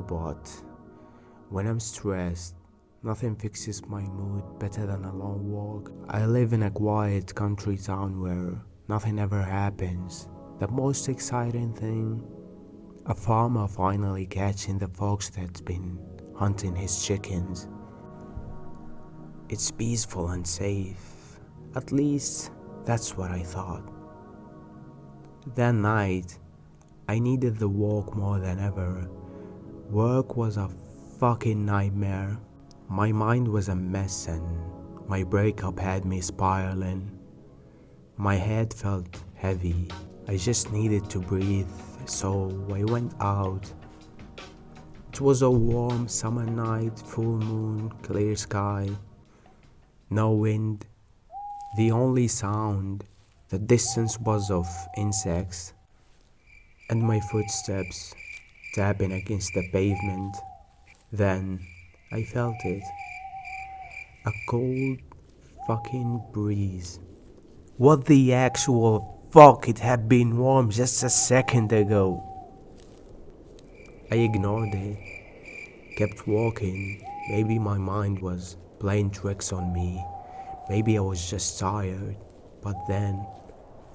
but when I'm stressed, nothing fixes my mood better than a long walk. I live in a quiet country town where nothing ever happens. The most exciting thing, a farmer finally catching the fox that's been hunting his chickens. It's peaceful and safe. At least, that's what I thought. That night, I needed the walk more than ever. Work was a fucking nightmare. My mind was a mess and my breakup had me spiraling. My head felt heavy. I just needed to breathe, so I went out. It was a warm summer night, full moon, clear sky. No wind. The only sound, the distant buzz of insects, and my footsteps tapping against the pavement. Then I felt it. A cold fucking breeze. What the actual fuck? It had been warm just a second ago. I ignored it, kept walking. Maybe my mind was playing tricks on me. Maybe I was just tired. But then,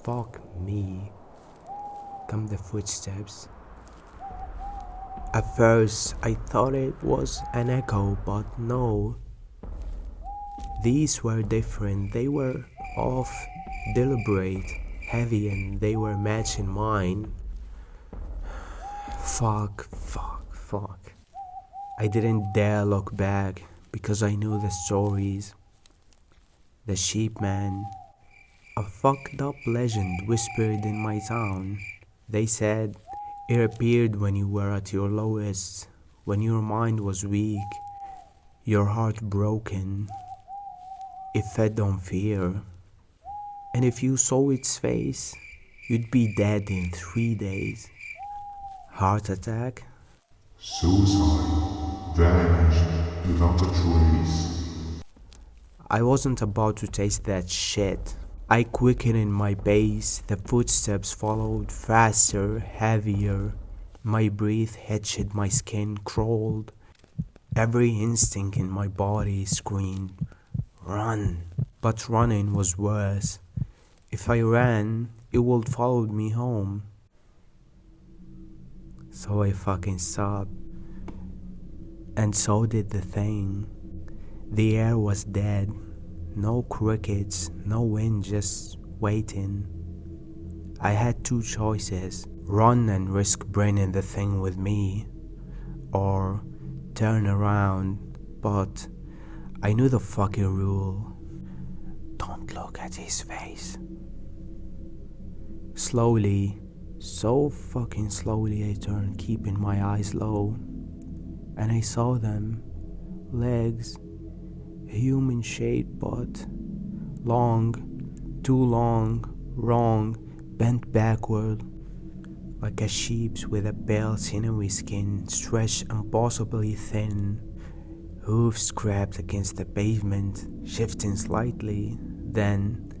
fuck me, come the footsteps. At first, I thought it was an echo, but no. These were different. They were off, deliberate, heavy, and they were matching mine. Fuck. I didn't dare look back because I knew the stories. The sheep man, a fucked up legend whispered in my town. They said it appeared when you were at your lowest, when your mind was weak, your heart broken. It fed on fear. And if you saw its face, you'd be dead in 3 days. Heart attack? Suicide. Vanished without a trace. I wasn't about to taste that shit. I quickened in my pace, the footsteps followed faster, heavier. My breath hitched, my skin crawled. Every instinct in my body screamed, run. But running was worse. If I ran, it would follow me home. So I fucking stopped. And so did the thing. The air was dead. No crickets, no wind, just waiting. I had 2 choices. Run and risk bringing the thing with me, or turn around, but I knew the fucking rule. Don't look at his face. Slowly, so fucking slowly I turned, keeping my eyes low, and I saw them. Legs, human shape but long, too long, wrong, bent backward, like a sheep's with a pale sinewy skin, stretched impossibly thin, hooves scraped against the pavement, shifting slightly. Then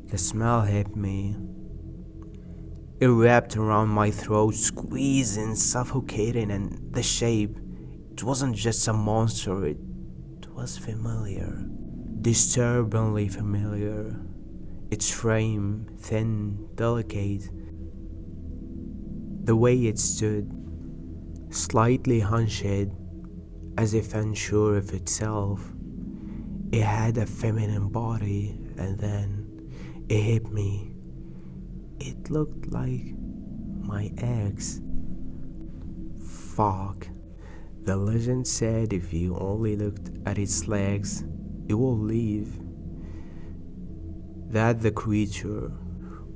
the smell hit me. It wrapped around my throat, squeezing, suffocating, and the shape, it wasn't just a monster, it was familiar, disturbingly familiar. Its frame, thin, delicate, the way it stood, slightly hunched, as if unsure of itself. It had a feminine body, and then it hit me. It looked like my ex. Fuck. The legend said if you only looked at its legs, it will leave. That the creature,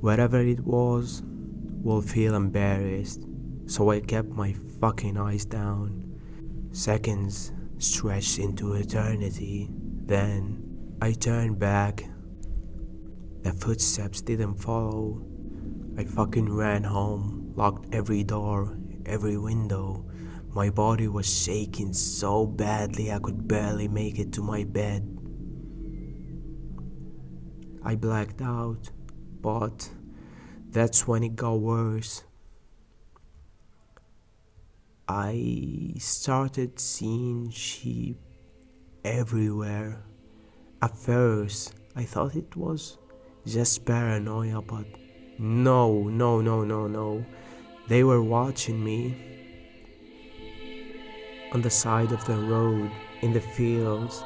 whatever it was, will feel embarrassed. So I kept my fucking eyes down. Seconds stretched into eternity. Then I turned back. The footsteps didn't follow. I fucking ran home, locked every door, every window. My body was shaking so badly I could barely make it to my bed. I blacked out, but that's when it got worse. I started seeing sheep everywhere. At first, I thought it was just paranoia, but no. They were watching me on the side of the road, in the fields,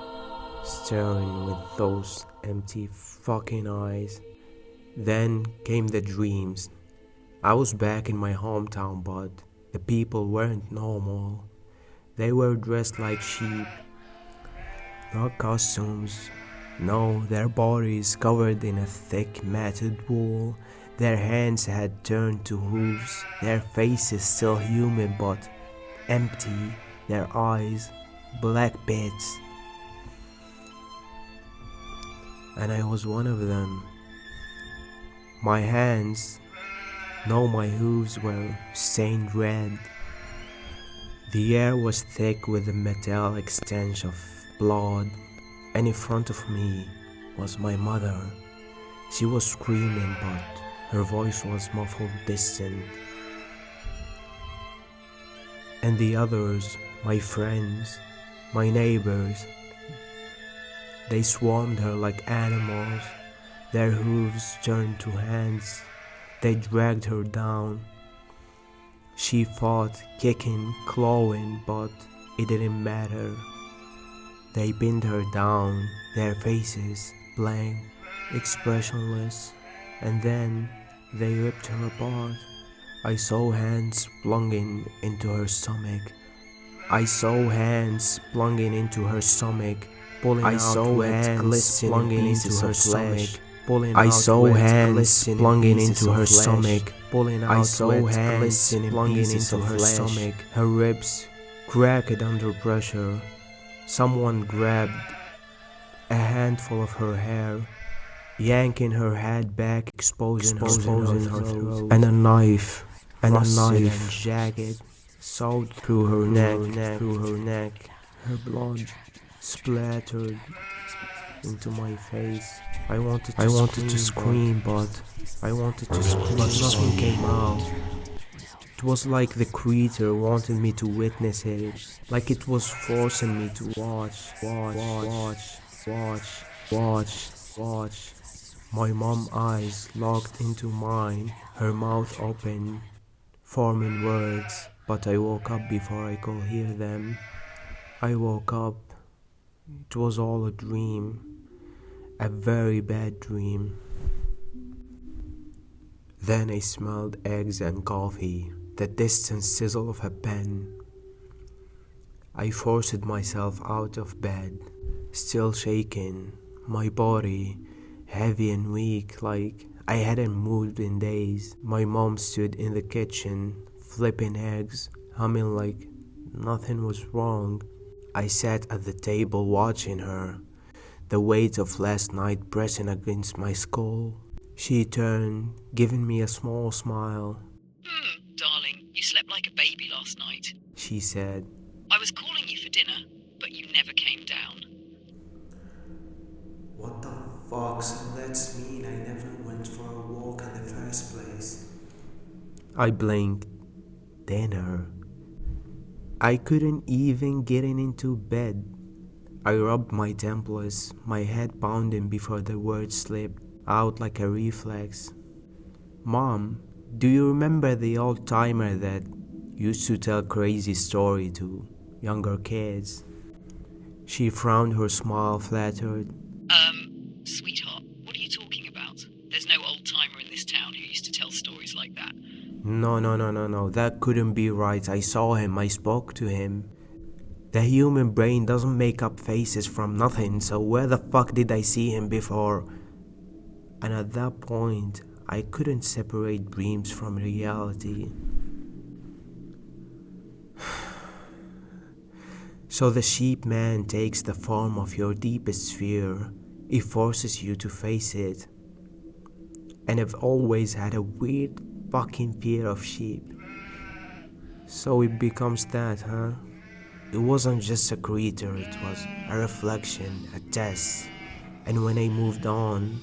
staring with those empty fucking eyes. Then came the dreams. I was back in my hometown, but the people weren't normal. They were dressed like sheep. No costumes. No, their bodies covered in a thick matted wool. Their hands had turned to hooves. Their faces still human but empty. Their eyes black pits. And I was one of them. My hands, no, my hooves were stained red. The air was thick with the metallic stench of blood, and in front of me was my mother. She was screaming, but her voice was muffled, distant. And the others, my friends, my neighbors, they swarmed her like animals. Their hooves turned to hands. They dragged her down. She fought, kicking, clawing, but it didn't matter. They pinned her down, their faces blank, expressionless, and then they ripped her apart. I saw hands plunging into her stomach. I saw hands plunging into her stomach, pulling out wet, glistening into her stomach. I saw hands plunging into her stomach, pulling out hands plunging into her stomach. Her ribs cracked under pressure. Someone grabbed a handful of her hair, yanking her head back, exposing her throat, and a knife, jagged, sawed through her neck. Her blood splattered into my face. I wanted to scream, but nothing came out. It was like the creature wanted me to witness it, like it was forcing me to watch. My mom's eyes locked into mine, her mouth open, forming words, but I woke up before I could hear them. I woke up. It was all a dream. A very bad dream. Then I smelled eggs and coffee, the distant sizzle of a pen. I forced myself out of bed, still shaking, my body heavy and weak, like I hadn't moved in days. My mom stood in the kitchen, flipping eggs, humming like nothing was wrong. I sat at the table watching her, the weight of last night pressing against my skull. She turned, giving me a small smile. Darling, you slept like a baby last night, she said. I was calling you for dinner, but you never came down. What the fuck? So that's mean I never went for a walk in the first place. I blinked. Dinner. I couldn't even get into bed. I rubbed my temples, my head pounding before the words slipped out like a reflex. Mom, do you remember the old timer that used to tell crazy story to younger kids? She frowned, her smile flattered. Sweetheart, what are you talking about? There's no old timer in this town who used to tell stories like that. No, that couldn't be right. I saw him, I spoke to him. The human brain doesn't make up faces from nothing, so where the fuck did I see him before? And at that point, I couldn't separate dreams from reality. So the sheep man takes the form of your deepest fear. It forces you to face it. And I've always had a weird fucking fear of sheep. So it becomes that, huh? It wasn't just a creature, it was a reflection, a test. And when I moved on,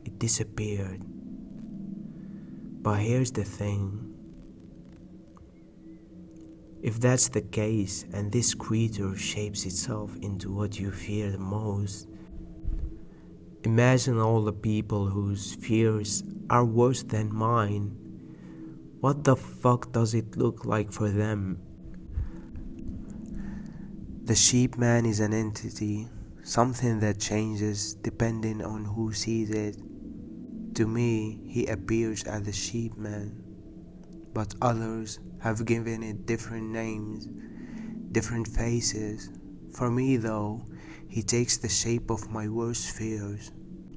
it disappeared. But here's the thing. If that's the case, and this creature shapes itself into what you fear the most, imagine all the people whose fears are worse than mine. What the fuck does it look like for them? The sheep man is an entity, something that changes depending on who sees it. To me, he appears as the sheep man, but others have given it different names, different faces. For me though, he takes the shape of my worst fears.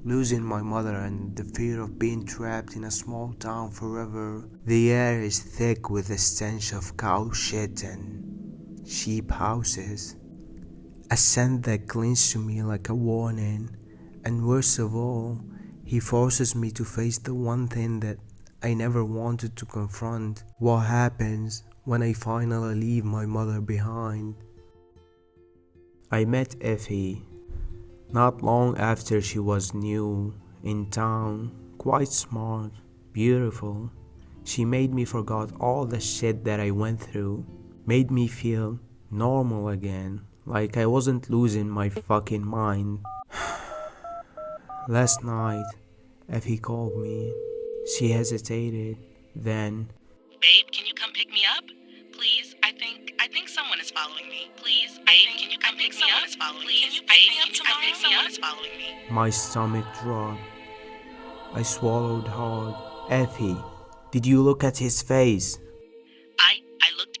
Losing my mother and the fear of being trapped in a small town forever. The air is thick with the stench of cow shit and sheep houses. A scent that clings to me like a warning. And worst of all, he forces me to face the one thing that I never wanted to confront. What happens when I finally leave my mother behind? I met Effie not long after. She was new in town, quite smart, beautiful. She made me forget all the shit that I went through, made me feel normal again, like I wasn't losing my fucking mind. Last night, Effie called me. She hesitated, then, Babe, can you come pick me up? Please, I think someone is following me. Please, babe, can you come pick me up? Please, babe, can you come pick someone is following me? my stomach dropped. I swallowed hard. Effie, did you look at his face? I looked